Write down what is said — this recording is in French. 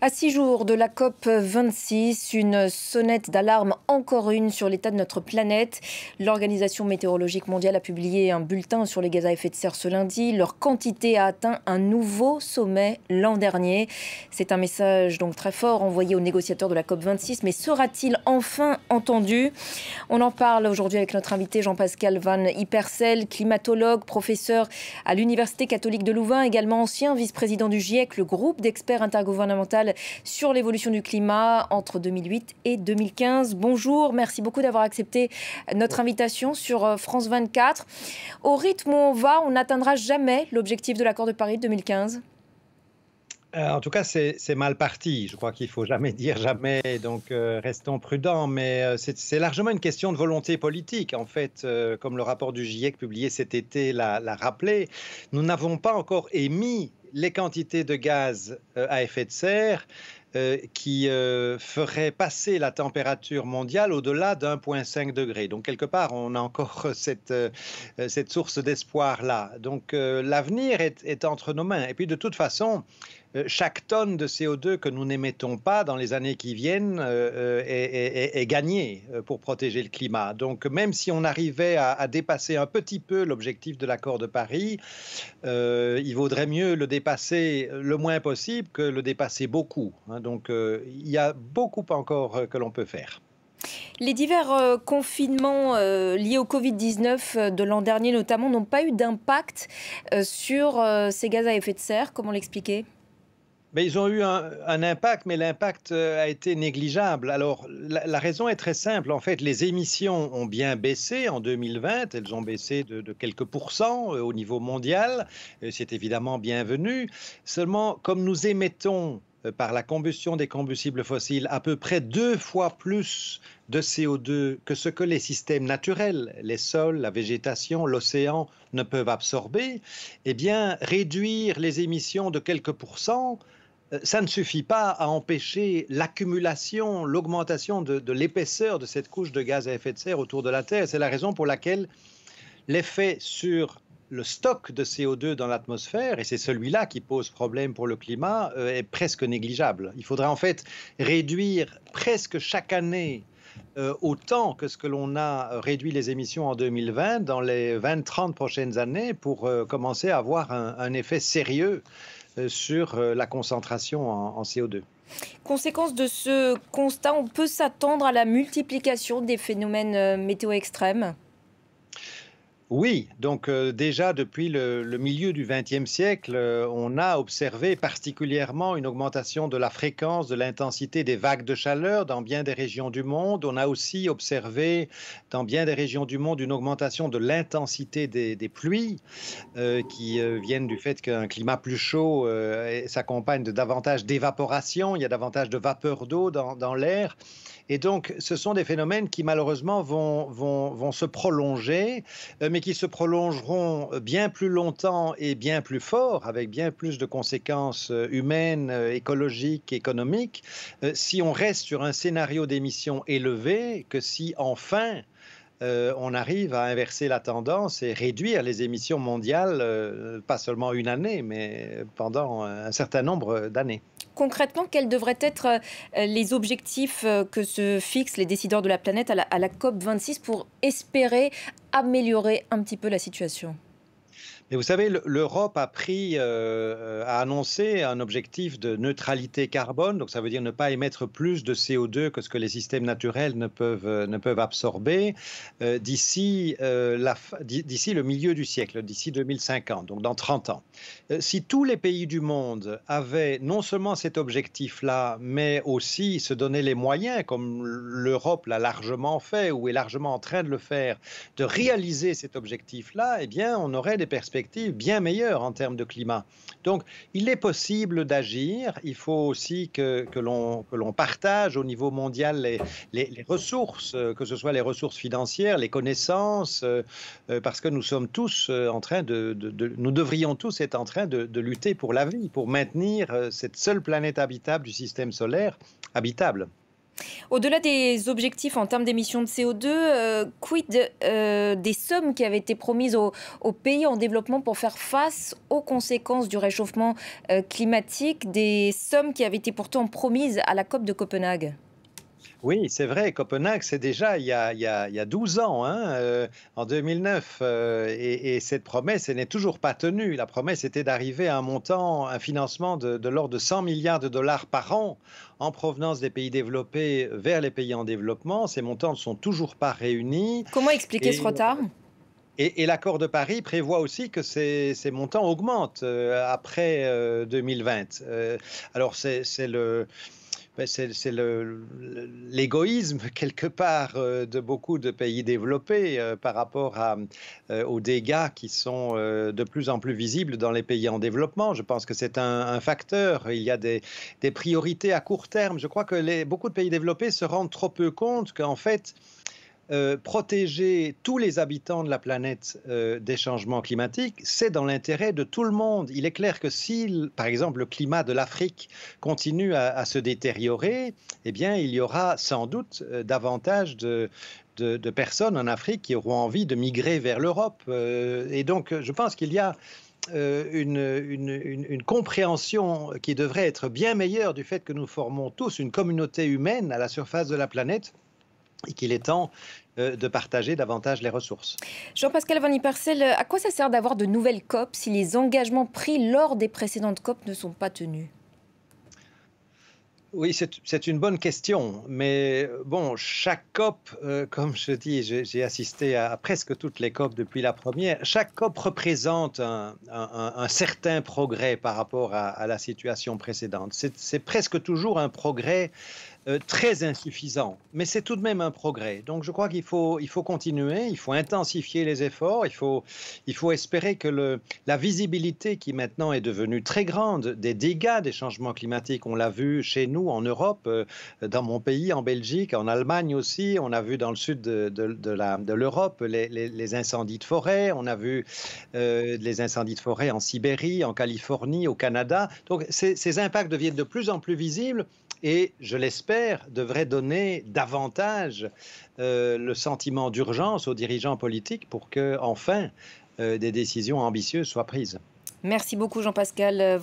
À 6 jours de la COP26, une sonnette d'alarme, encore une, sur l'état de notre planète. L'Organisation météorologique mondiale a publié un bulletin sur les gaz à effet de serre ce lundi. Leur quantité a atteint un nouveau sommet l'an dernier. C'est un message donc très fort envoyé aux négociateurs de la COP26. Mais sera-t-il enfin entendu? On en parle aujourd'hui avec notre invité Jean-Pascal Van Ippersel, climatologue, professeur à l'Université catholique de Louvain, également ancien vice-président du GIEC, le groupe d'experts intergouvernemental sur l'évolution du climat entre 2008 et 2015. Bonjour, merci beaucoup d'avoir accepté notre invitation sur France 24. Au rythme où on va, on n'atteindra jamais l'objectif de l'accord de Paris de 2015. En tout cas, c'est mal parti. Je crois qu'il ne faut jamais dire jamais, donc restons prudents. Mais c'est largement une question de volonté politique. En fait, comme le rapport du GIEC publié cet été l'a rappelé, nous n'avons pas encore émis les quantités de gaz à effet de serre qui ferait passer la température mondiale au-delà d'1,5 degré. Donc, quelque part, on a encore cette source d'espoir-là. Donc, l'avenir est entre nos mains. Et puis, de toute façon, chaque tonne de CO2 que nous n'émettons pas dans les années qui viennent est gagnée pour protéger le climat. Donc, même si on arrivait à dépasser un petit peu l'objectif de l'accord de Paris, il vaudrait mieux le dépasser le moins possible que le dépasser beaucoup. Donc, il y a beaucoup encore que l'on peut faire. Les divers confinements liés au Covid-19 de l'an dernier notamment n'ont pas eu d'impact sur ces gaz à effet de serre. Comment l'expliquer ? Mais ils ont eu un impact, mais l'impact a été négligeable. Alors, la raison est très simple. En fait, les émissions ont bien baissé en 2020. Elles ont baissé de quelques pourcents au niveau mondial. C'est évidemment bienvenu. Seulement, comme nous émettons par la combustion des combustibles fossiles à peu près 2 fois plus de CO2 que ce que les systèmes naturels, les sols, la végétation, l'océan ne peuvent absorber, eh bien, réduire les émissions de quelques pourcents, ça ne suffit pas à empêcher l'accumulation, l'augmentation de l'épaisseur de cette couche de gaz à effet de serre autour de la Terre. C'est la raison pour laquelle l'effet sur le stock de CO2 dans l'atmosphère, et c'est celui-là qui pose problème pour le climat, est presque négligeable. Il faudrait en fait réduire presque chaque année autant que ce que l'on a réduit les émissions en 2020 dans les 20-30 prochaines années pour commencer à avoir un effet sérieux sur la concentration en CO2. Conséquence de ce constat, on peut s'attendre à la multiplication des phénomènes météo extrêmes ? Oui, donc déjà depuis le milieu du XXe siècle, on a observé particulièrement une augmentation de la fréquence, de l'intensité des vagues de chaleur dans bien des régions du monde. On a aussi observé dans bien des régions du monde une augmentation de l'intensité des pluies qui viennent du fait qu'un climat plus chaud s'accompagne de davantage d'évaporation, il y a davantage de vapeur d'eau dans l'air. Et donc, ce sont des phénomènes qui, malheureusement, vont se prolonger, mais qui se prolongeront bien plus longtemps et bien plus fort, avec bien plus de conséquences humaines, écologiques, économiques, si on reste sur un scénario d'émissions élevé que si, enfin, on arrive à inverser la tendance et réduire les émissions mondiales, pas seulement une année, mais pendant un certain nombre d'années. Concrètement, quels devraient être les objectifs que se fixent les décideurs de la planète à la COP26 pour espérer améliorer un petit peu la situation ? Mais vous savez, l'Europe a annoncé un objectif de neutralité carbone, donc ça veut dire ne pas émettre plus de CO2 que ce que les systèmes naturels ne peuvent absorber d'ici le milieu du siècle, d'ici 2050, donc dans 30 ans. Si tous les pays du monde avaient non seulement cet objectif-là, mais aussi se donnaient les moyens, comme l'Europe l'a largement fait ou est largement en train de le faire, de réaliser cet objectif-là, eh bien, on aurait des perspectives bien meilleures en termes de climat. Donc, il est possible d'agir. Il faut aussi que l'on partage au niveau mondial les ressources, que ce soit les ressources financières, les connaissances, parce que nous sommes tous nous devrions tous être en train de lutter pour la vie, pour maintenir cette seule planète habitable du système solaire habitable. Au-delà des objectifs en termes d'émissions de CO2, quid des sommes qui avaient été promises aux pays en développement pour faire face aux conséquences du réchauffement climatique, des sommes qui avaient été pourtant promises à la COP de Copenhague? Oui, c'est vrai, Copenhague, c'est déjà il y a 12 ans, hein, en 2009, et cette promesse, elle n'est toujours pas tenue. La promesse était d'arriver à un montant, un financement de l'ordre de 100 milliards de dollars par an en provenance des pays développés vers les pays en développement. Ces montants ne sont toujours pas réunis. Comment expliquer ce Et, retard? et l'accord de Paris prévoit aussi que ces montants augmentent après 2020. Alors, c'est l'égoïsme quelque part de beaucoup de pays développés par rapport aux dégâts qui sont de plus en plus visibles dans les pays en développement. Je pense que c'est un facteur. Il y a des priorités à court terme. Je crois que beaucoup de pays développés se rendent trop peu compte qu'en fait, protéger tous les habitants de la planète des changements climatiques, c'est dans l'intérêt de tout le monde. Il est clair que si, par exemple, le climat de l'Afrique continue à se détériorer, eh bien, il y aura sans doute davantage de personnes en Afrique qui auront envie de migrer vers l'Europe. Et donc, je pense qu'il y a une compréhension qui devrait être bien meilleure du fait que nous formons tous une communauté humaine à la surface de la planète et qu'il est temps de partager davantage les ressources. Jean-Pascal Van Ypersel, à quoi ça sert d'avoir de nouvelles COP si les engagements pris lors des précédentes COP ne sont pas tenus? Oui, c'est une bonne question, mais bon, chaque COP, comme je dis, j'ai assisté à presque toutes les COP depuis la première, chaque COP représente un certain progrès par rapport à la situation précédente. C'est presque toujours un progrès très insuffisant, mais c'est tout de même un progrès. Donc je crois qu'il faut continuer, il faut intensifier les efforts, il faut espérer que la visibilité qui maintenant est devenue très grande des dégâts des changements climatiques, on l'a vu chez nous en Europe, dans mon pays, en Belgique, en Allemagne aussi, on a vu dans le sud de l'Europe les incendies de forêt, on a vu les incendies de forêt en Sibérie, en Californie, au Canada. Donc ces impacts deviennent de plus en plus visibles et, je l'espère, devrait donner davantage le sentiment d'urgence aux dirigeants politiques pour que, enfin, des décisions ambitieuses soient prises. Merci beaucoup Jean-Pascal